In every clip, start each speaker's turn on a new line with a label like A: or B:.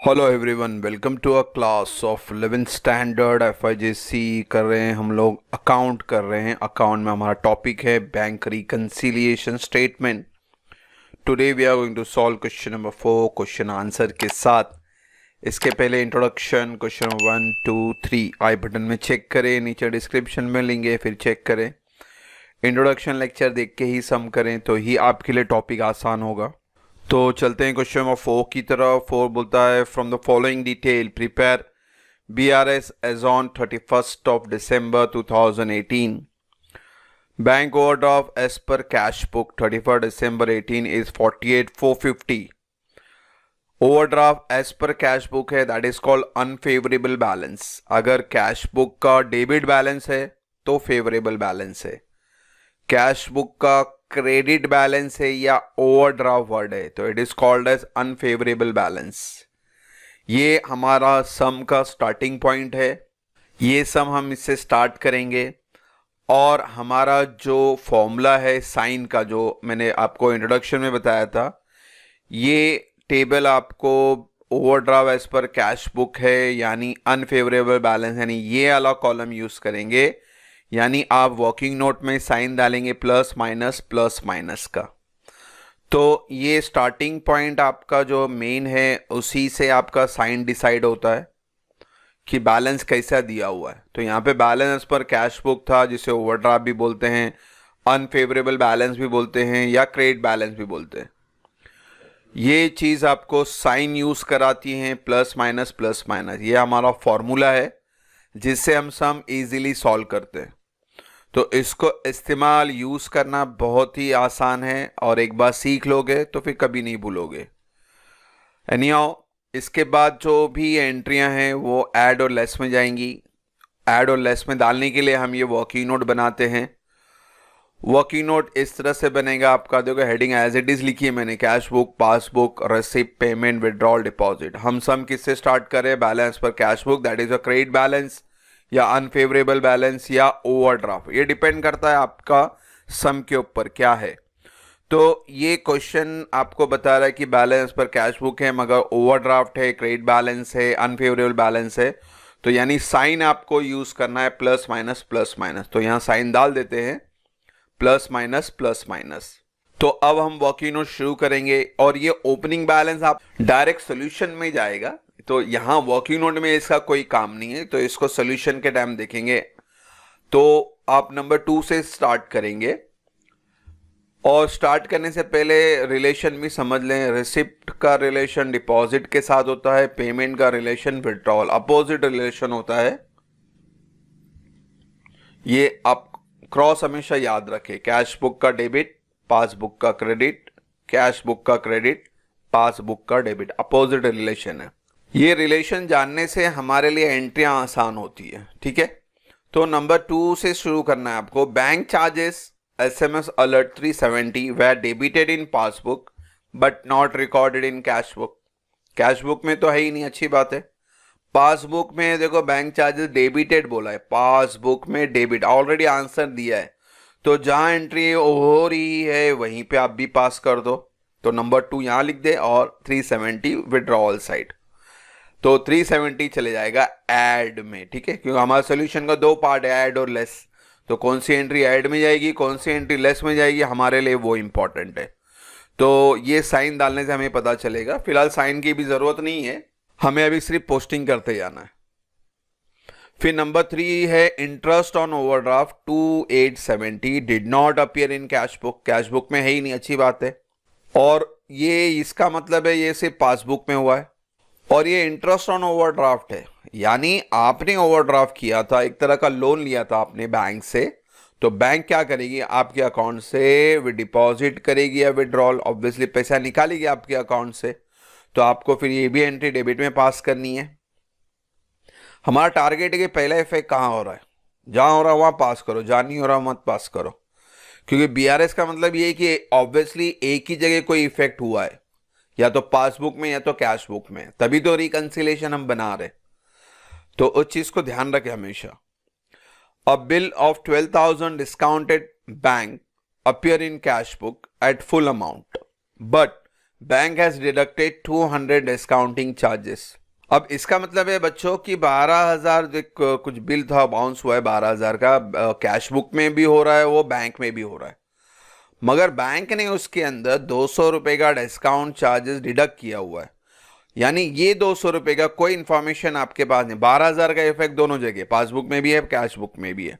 A: Hello everyone, welcome to a class of 11th standard FIGC. कर रहे हैं हम लोग अकाउंट कर रहे हैं। अकाउंट में हमारा टॉपिक है bank reconciliation statement. Today we are going to solve question number 4 question answer के साथ। इसके पहले इंट्रोडक्शन क्वेश्चन 1 2 3 आई बटन में चेक करें, नीचे डिस्क्रिप्शन में लेंगे, फिर चेक करें। इंट्रोडक्शन लेक्चर देख के ही सम करें तो ही आपके लिए टॉपिक आसान होगा। तो चलते हैं क्वेश्चन नंबर 4 की तरफ। 4 बोलता है from the following detail prepare BRS as on 31st of December 2018। Bank overdraft as per cash book 31st December 18 is 48,450। Overdraft as per cash book है, that is called unfavourable balance. अगर cash book का debit balance है तो favourable balance है। Cash book का credit balance है या overdraft word है तो it is called as unfavourable balance. ये हमारा सम का स्टार्टिंग पॉइंट है। ये सम हम इससे स्टार्ट करेंगे और हमारा जो फॉर्मूला है साइन का, जो मैंने आपको इंट्रोडक्शन में बताया था, ये टेबल आपको overdraft as per cash book है यानी अनफेवरेबल बैलेंस, यानी ये वाला कॉलम यूज करेंगे। यानी आप वर्किंग नोट में साइन डालेंगे प्लस माइनस का। तो ये स्टार्टिंग पॉइंट आपका जो मेन है उसी से आपका साइन डिसाइड होता है कि बैलेंस कैसा दिया हुआ है। तो यहाँ पे बैलेंस पर कैश बुक था, जिसे ओवरड्राफ्ट भी बोलते हैं, अनफेवरेबल बैलेंस भी बोलते हैं या क्रेडिट बैलेंस भी बोलते हैं। ये चीज़ आपको साइन यूज कराती है प्लस माइनस। ये हमारा फॉर्मूला है जिससे हम सम इजीली सॉल्व करते हैं। तो इसको इस्तेमाल यूज करना बहुत ही आसान है और एक बार सीख लोगे तो फिर कभी नहीं भूलोगे। एनीहाउ, इसके बाद जो भी एंट्रियां हैं वो ऐड और लेस में जाएंगी। ऐड और लेस में डालने के लिए हम ये वर्किंग नोट बनाते हैं। वर्किंग नोट इस तरह से बनेगा आपका, देखो हेडिंग एज इट इज लिखी है मैंने, cash book, passbook, receipt, payment, withdrawal, deposit. हम सम किससे स्टार्ट करें? बैलेंस पर cash book, that is a credit balance या अनफेवरेबल बैलेंस या ओवरड्राफ्ट, ये डिपेंड करता है आपका सम के ऊपर क्या है। तो ये क्वेश्चन आपको बता रहा है कि बैलेंस पर कैश बुक है मगर ओवरड्राफ्ट है, क्रेडिट बैलेंस है, अनफेवरेबल बैलेंस है। तो यानी साइन आपको यूज करना है प्लस माइनस। तो यहां साइन डाल देते हैं प्लस माइनस। तो अब हम वर्किंग नोट शुरू करेंगे और ये ओपनिंग बैलेंस आप डायरेक्ट सोल्यूशन में जाएगा। तो यहां वर्किंग नोट में इसका कोई काम नहीं है, तो इसको सोल्यूशन के टाइम देखेंगे। तो आप नंबर 2 से स्टार्ट करेंगे और स्टार्ट करने से पहले रिलेशन भी समझ लें। रिसिप्ट का रिलेशन डिपॉजिट के साथ होता है, पेमेंट का रिलेशन विड्रॉल, अपोजिट रिलेशन होता है। ये आप क्रॉस हमेशा याद रखें। कैश बुक का डेबिट, पासबुक का क्रेडिट, कैश बुक का क्रेडिट, पासबुक का डेबिट, अपोजिट रिलेशन है। ये रिलेशन जानने से हमारे लिए एंट्रियां आसान होती है, ठीक है। तो नंबर 2 से शुरू करना है आपको। Bank charges SMS alert 370 were debited in passbook but not recorded in cash book. Cash book में तो है ही नहीं, अच्छी बात है। पासबुक में देखो बैंक चार्जेस डेबिटेड बोला है, पासबुक में डेबिट, ऑलरेडी आंसर दिया है। तो जहां एंट्री हो रही है वहीं पे आप भी पास कर दो। तो नंबर 2 यहां लिख दे और 370 विड्रॉल साइड। तो 370 चले जाएगा ऐड में, ठीक है, क्योंकि हमारे सोल्यूशन का 2 पार्ट है, ऐड और लेस। तो कौन सी एंट्री ऐड में जाएगी, कौन सी एंट्री लेस में जाएगी, हमारे लिए वो इंपॉर्टेंट है। तो ये साइन डालने से हमें पता चलेगा। फिलहाल साइन की भी जरूरत नहीं है, हमें अभी सिर्फ पोस्टिंग करते जाना है। फिर नंबर 3 है interest on overdraft 2870 did not appear in cash book. Cash book में है ही नहीं, अच्छी बात है। और ये इसका मतलब है ये सिर्फ पासबुक में हुआ है। और ये इंटरेस्ट ऑन ओवरड्राफ्ट है, यानी आपने ओवरड्राफ्ट किया था, एक तरह का लोन लिया था आपने बैंक से। तो बैंक क्या करेगी, आपके अकाउंट से डिपॉजिट करेगी या विड्रॉल, ऑब्वियसली पैसा निकालेगी आपके अकाउंट से। तो आपको फिर ये भी एंट्री डेबिट में पास करनी है। हमारा टारगेट है कि पहला इफेक्ट कहाँ हो रहा है, जहां हो रहा है वहां पास करो, जहां नहीं हो रहा मत पास करो। क्योंकि BRS का मतलब ये है कि ऑब्वियसली एक ही जगह कोई इफेक्ट हुआ है, या तो पासबुक में या तो कैश बुक में, तभी तो रिकंसिलेशन हम बना रहे। तो उस चीज को ध्यान रखें हमेशा। अ bill of 12,000 discounted bank appear in cash book at full amount but bank has deducted 200 discounting charges. अब इसका मतलब है बच्चों कि 12,000 कुछ बिल था बाउंस हुआ है 12,000 का, कैश बुक में भी हो रहा है, वो बैंक में भी हो रहा है, मगर बैंक ने उसके अंदर 200 रुपए का डिस्काउंट चार्जेस डिडक्ट किया हुआ है। यानी ये 200 रुपए का कोई इंफॉर्मेशन आपके पास नहीं। 12,000 का इफेक्ट दोनों जगह, पासबुक में भी है, कैश बुक में भी है।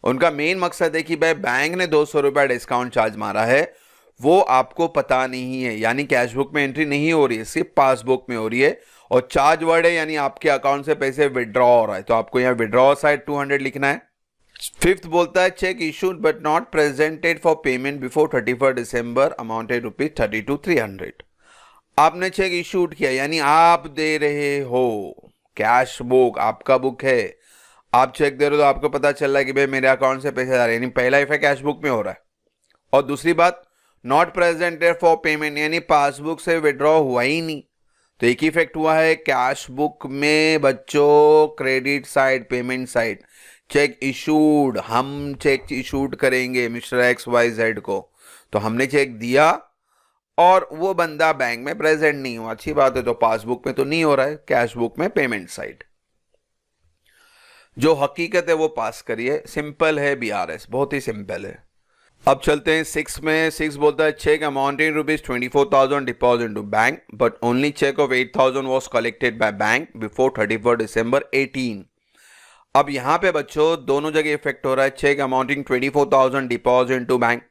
A: उनका मेन मकसद है कि भाई बैंक ने 200 रुपया डिस्काउंट चार्ज मारा है, वो आपको पता नहीं है, यानी कैश बुक में एंट्री नहीं हो रही है, सिर्फ पासबुक में हो रही है, और चार्ज वर्ड है यानी आपके अकाउंट से पैसे विड्रॉ हो रहा है, तो आपको यहाँ विड्रॉ साइड 200 लिखना है। फिफ्थ बोलता है check issued but not presented for payment before 31 December amounted ₹32,300। आपने चेक इशूड किया यानी आप दे रहे हो, कैश बुक आपका बुक है, आप चेक दे रहे हो तो आपको पता चल रहा है कि भाई मेरे अकाउंट से पैसे आ रहे हैं, यानी पहला इफेक्ट कैश बुक में हो रहा है। और दूसरी बात, नॉट प्रेजेंटेड फॉर पेमेंट यानी पासबुक से विड्रॉ हुआ ही नहीं, तो एक ही इफेक्ट हुआ है कैश बुक में बच्चों, credit side, payment side. Check issued, हम चेक इशूड करेंगे मिस्टर XYZ को, तो हमने चेक दिया और वो बंदा बैंक में प्रेजेंट नहीं हुआ, अच्छी बात है, तो पासबुक में तो नहीं हो रहा है, कैश बुक में पेमेंट साइड। जो हकीकत है वो पास करिए, सिंपल है BRS, बहुत ही सिंपल है। अब चलते हैं 6 में। 6 बोलता है cheque amounting ₹24,000 deposit to bank but only cheque of 8,000 was collected by bank before 31 दिसंबर 18। अब यहां पे बच्चों दोनों जगह इफेक्ट हो रहा है। Cheque amounting 24,000 deposit to bank,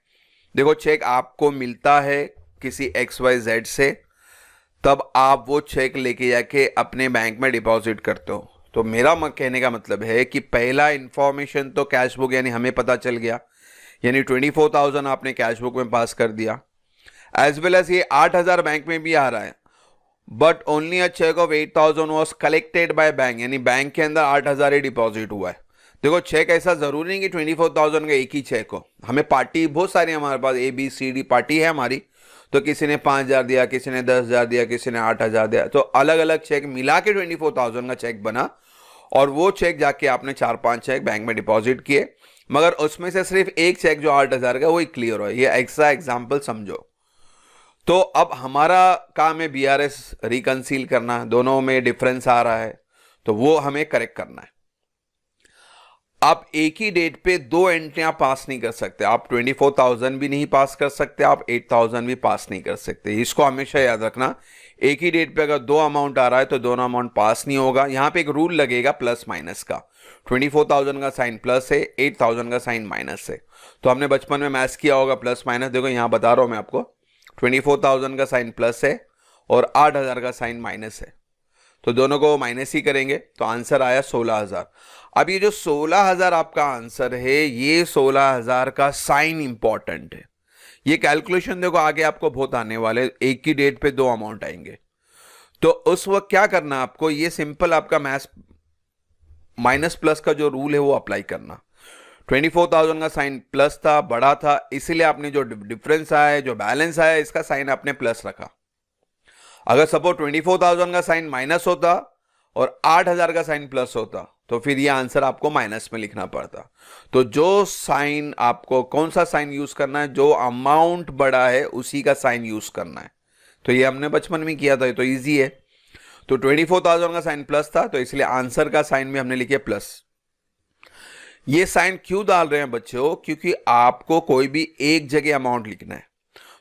A: देखो चेक आपको मिलता है किसी XYZ से, तब आप वो चेक लेके जाके अपने बैंक में डिपॉजिट करते हो। तो मेरा कहने का मतलब है कि पहला इंफॉर्मेशन तो कैश बुक यानी हमें पता चल गया, यानी 24,000 आपने कैश बुक में पास कर दिया, एज वेल एज ये 8,000 बैंक में भी आ रहा है, but only a cheque of 8,000 was collected by bank, यानी बैंक के अंदर 8,000 ही डिपॉजिट हुआ है। देखो चेक ऐसा जरूरी नहीं कि 24,000 का एक ही चेक हो, हमें पार्टी बहुत सारी, हमारे पास ABCD पार्टी है हमारी, तो किसी ने 5,000 दिया, किसी ने 10,000 दिया, किसी ने 8,000 दिया, तो अलग अलग चेक मिला के 24,000 का चेक बना, और वो चेक जाके आपने 4-5 चेक बैंक में डिपॉजिट किए, मगर उसमें से सिर्फ एक चेक जो 8,000 का वही क्लियर हो। ये एक्स्ट्रा एग्जाम्पल समझो। तो अब हमारा काम है BRS रिकंसील करना, दोनों में डिफरेंस आ रहा है तो वो हमें करेक्ट करना है। आप एक ही डेट पे दो एंट्रियां पास नहीं कर सकते, आप 24,000 भी नहीं पास कर सकते, आप 8,000 भी पास नहीं कर सकते, इसको हमेशा याद रखना। एक ही डेट पे अगर दो अमाउंट आ रहा है तो दोनों अमाउंट पास नहीं होगा। यहां पे एक रूल लगेगा प्लस माइनस का, 24,000 का साइन प्लस है, 8,000 का साइन माइनस है, तो हमने बचपन में मैथ्स किया होगा प्लस माइनस। देखो यहां बता रहा हूं मैं आपको, 24,000 का साइन प्लस है और 8,000 का साइन माइनस है, तो दोनों को माइनस ही करेंगे, तो आंसर आया 16,000। अब ये जो 16,000 आपका आंसर है, ये 16,000 का साइन इंपॉर्टेंट है। ये कैलकुलेशन देखो आगे आपको बहुत आने वाले, एक ही डेट पे दो अमाउंट आएंगे, तो उस वक्त क्या करना आपको, ये सिंपल आपका मैथ्स माइनस प्लस का जो रूल है वो अप्लाई करना। 24,000 का साइन प्लस था, बड़ा था, इसीलिए आपने जो डिफरेंस आया, जो बैलेंस आया, इसका साइन आपने प्लस रखा। अगर सपोज 24,000 का साइन माइनस होता और 8,000 का साइन प्लस होता, तो फिर ये आंसर आपको माइनस में लिखना पड़ता। तो जो साइन आपको, कौन सा साइन यूज करना है, जो अमाउंट बड़ा है उसी का साइन यूज करना है। तो ये हमने बचपन में किया था, तो इजी है। तो 24,000 का साइन प्लस था, तो इसलिए आंसर का साइन भी हमने लिखे प्लस। ये साइन क्यों डाल रहे हैं बच्चों, क्योंकि आपको कोई भी एक जगह अमाउंट लिखना है,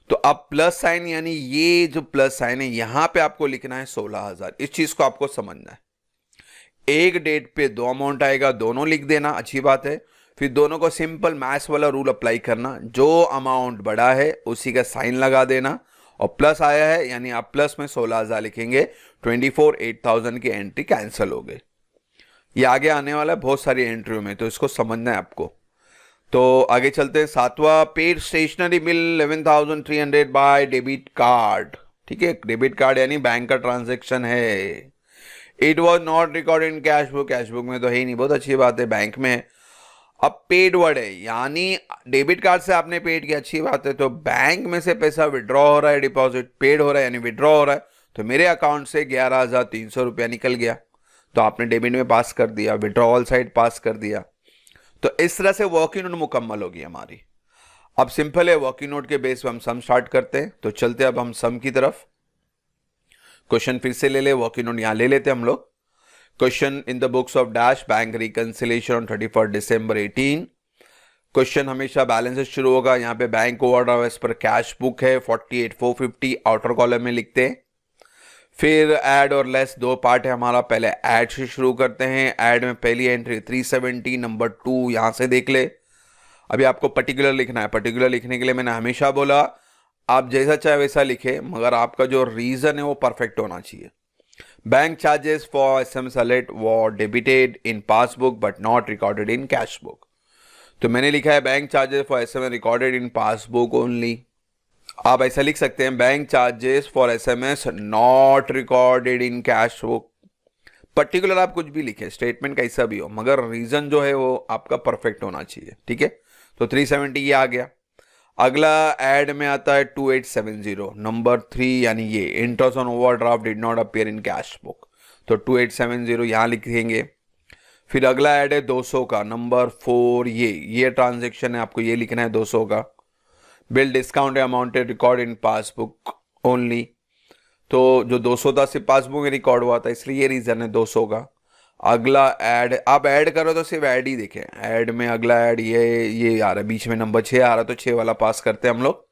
A: तो अब प्लस साइन यानी ये जो प्लस साइन है यहां पे आपको लिखना है 16,000। इस चीज को आपको समझना है। एक डेट पे दो अमाउंट आएगा, दोनों लिख देना, अच्छी बात है। फिर दोनों को सिंपल मैथ्स वाला रूल अप्लाई करना, जो अमाउंट बड़ा है उसी का साइन लगा देना, और प्लस आया है यानी आप प्लस में 16,000 लिखेंगे, 8,000 की एंट्री कैंसिल हो गई। ये आगे आने वाला है बहुत सारी एंट्रियों में, तो इसको समझना है आपको। तो आगे चलते हैं। 7वां, paid stationery bill 11,300 by debit card. ठीक है, डेबिट कार्ड यानी बैंक का ट्रांजेक्शन है। It was not recorded in cash book, cash book में तो है ही नहीं, बहुत अच्छी बात है, बैंक में है। अब पेड वर्ड है, यानी डेबिट कार्ड से आपने पेड किया, अच्छी बात है, तो बैंक में से पैसा विड्रॉ हो रहा है, डिपॉजिट पेड हो रहा है यानी विड्रॉ हो रहा है, तो मेरे अकाउंट से 11,300 रुपया निकल गया, तो आपने डेबिट में पास कर दिया, विड्रॉवल साइड पास कर दिया। तो इस तरह से वर्किंग नोट मुकम्मल होगी हमारी। अब सिंपल है, वर्किंग नोट के बेस पे हम सम स्टार्ट करते हैं। तो चलते अब हम सम की तरफ। क्वेश्चन फिर से ले ले, वर्किंग नोट यहां ले लेते हम लोग। Question in the books of dash bank reconciliation on 31 December 18। Question हमेशा बैलेंस से शुरू होगा। यहाँ पे bank overdraft as per cash book है 48,450, आउटर कॉलम में लिखते हैं। फिर ऐड और लेस दो पार्ट है हमारा। पहले ऐड से शुरू करते हैं। ऐड में पहली एंट्री 370, नंबर 2 यहां से देख ले। अभी आपको पर्टिकुलर लिखना है। पर्टिकुलर लिखने के लिए मैंने हमेशा बोला आप जैसा चाहे वैसा लिखे, मगर आपका जो रीजन है वो परफेक्ट होना चाहिए। Bank charges for SMS alert were debited in passbook but not recorded in cash book. तो मैंने लिखा है bank charges for SMS recorded in passbook only. आप ऐसा लिख सकते हैं bank charges for SMS not recorded in cash book. Particular आप कुछ भी लिखे, स्टेटमेंट कैसा भी हो, मगर रीजन जो है वो आपका परफेक्ट होना चाहिए। ठीक है, तो 370 ये आ गया। अगला ऐड में आता है 2870, नंबर 3 यानी ये interest on overdraft did not appear in cash book. तो 2870 यहां लिखेंगे। फिर अगला ऐड है 200 का, नंबर 4 ये ट्रांजेक्शन है, आपको ये लिखना है 200 का। Bill discount amount record in passbook only. तो जो 200 था सिर्फ पासबुक में रिकॉर्ड हुआ था, इसलिए ये रीजन है 200 का। अगला ऐड आप ऐड करो तो सिर्फ ऐड ही देखें। ऐड में अगला ऐड ये आ रहा है, बीच में नंबर 6 आ रहा, तो 6 वाला पास करते हैं हम लोग,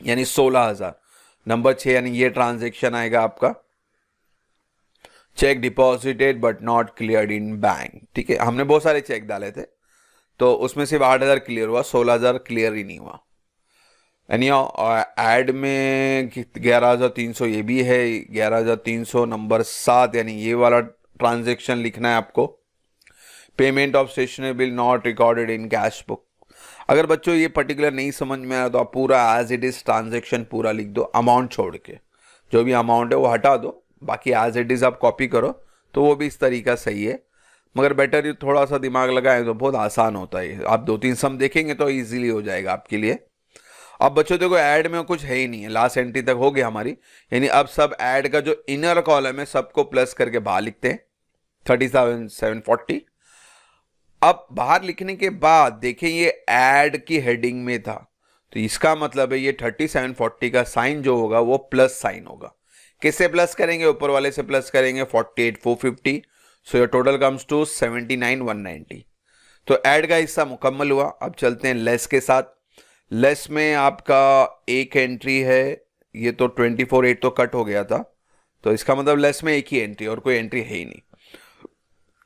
A: यानी 16,000। नंबर 6 यानी ये ट्रांजेक्शन आएगा आपका। Check deposited but not cleared in bank. ठीक है, हमने बहुत सारे चेक डाले थे, तो उसमें सिर्फ 8,000 क्लियर हुआ, 16,000 क्लियर ही नहीं हुआ। यानी ऐड में 11,300 ये भी है, 11,300 नंबर 7 यानी ये वाला ट्रांजेक्शन लिखना है आपको। Payment of stationery bill not recorded in cash book. अगर बच्चों ये पर्टिकुलर नहीं समझ में आया तो आप पूरा एज इट इज ट्रांजेक्शन पूरा लिख दो, अमाउंट छोड़ के। जो भी अमाउंट है वो हटा दो, बाकी एज इट इज आप कॉपी करो, तो वो भी इस तरीका सही है। मगर बेटर थोड़ा सा दिमाग लगाए तो बहुत आसान होता है। आप 2-3 सम देखेंगे तो ईजिली हो जाएगा आपके लिए। अब बच्चों देखो ऐड में कुछ है ही नहीं है, लास्ट एंट्री तक हो गया हमारी। यानी अब सब ऐड का जो इनर कॉलम है सबको प्लस करके बाहर लिखते हैं 37,740। अब बाहर लिखने के बाद देखें ये ऐड की हेडिंग में था, तो इसका मतलब है ये 3740 का साइन जो होगा वो प्लस साइन होगा। किससे प्लस करेंगे? ऊपर वाले से प्लस करेंगे 48,450। So your total comes to 79,190। तो ऐड का हिस्सा मुकम्मल हुआ। अब चलते हैं लेस के साथ। लेस में आपका एक एंट्री है, ये तो 24,8 तो कट हो गया था, तो इसका मतलब लेस में एक ही एंट्री और कोई एंट्री है ही नहीं,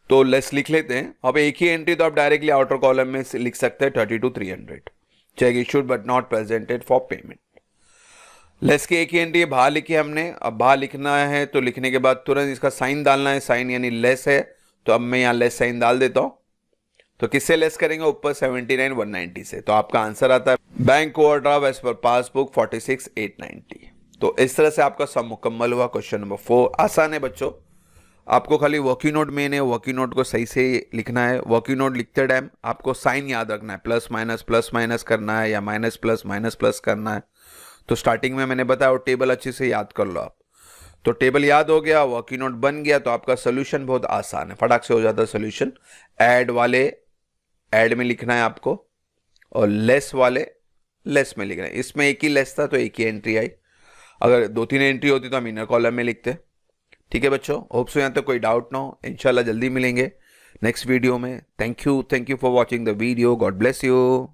A: तो लेस लिख लेते हैं। अब एक ही एंट्री तो आप डायरेक्टली आउटर कॉलम में लिख सकते हैं 32,300। Check issued but not presented for payment. Less की एक ही एंट्री बाहर लिखी हमने। अब बाहर लिखना है तो लिखने के बाद तुरंत इसका साइन डालना है। साइन यानी लेस है, तो अब मैं यहाँ लेस साइन डाल देता हूं। तो किससे लेस करेंगे? ऊपर 79,190 से। तो आपका आंसर आता है bank overdraft as per passbook 46,890। तो इस तरह से आपका सब मुकम्मल हुआ। क्वेश्चन नंबर 4 आसान है बच्चों, आपको खाली वर्किंग नोट मेन है, वर्किंग नोट को सही से लिखना है। वर्किंग नोट लिखते टाइम आपको साइन याद रखना है, प्लस माइनस करना है या माइनस प्लस करना है। तो स्टार्टिंग में मैंने बताया वो टेबल अच्छे से याद कर लो आप। तो टेबल याद हो गया, वर्किंग नोट बन गया, तो आपका सोल्यूशन बहुत आसान है, फटाक से हो जाता है सोल्यूशन। ऐड वाले ऐड में लिखना है आपको, और लेस वाले लेस में लिखना है। इसमें एक ही लेस था तो एक ही एंट्री आई, अगर 2-3 एंट्री होती तो हम इनर कॉलम में लिखते। ठीक है बच्चों, होप सो यहाँ तक कोई डाउट ना हो। इंशाल्लाह जल्दी मिलेंगे नेक्स्ट वीडियो में। Thank you for watching the video. God bless you.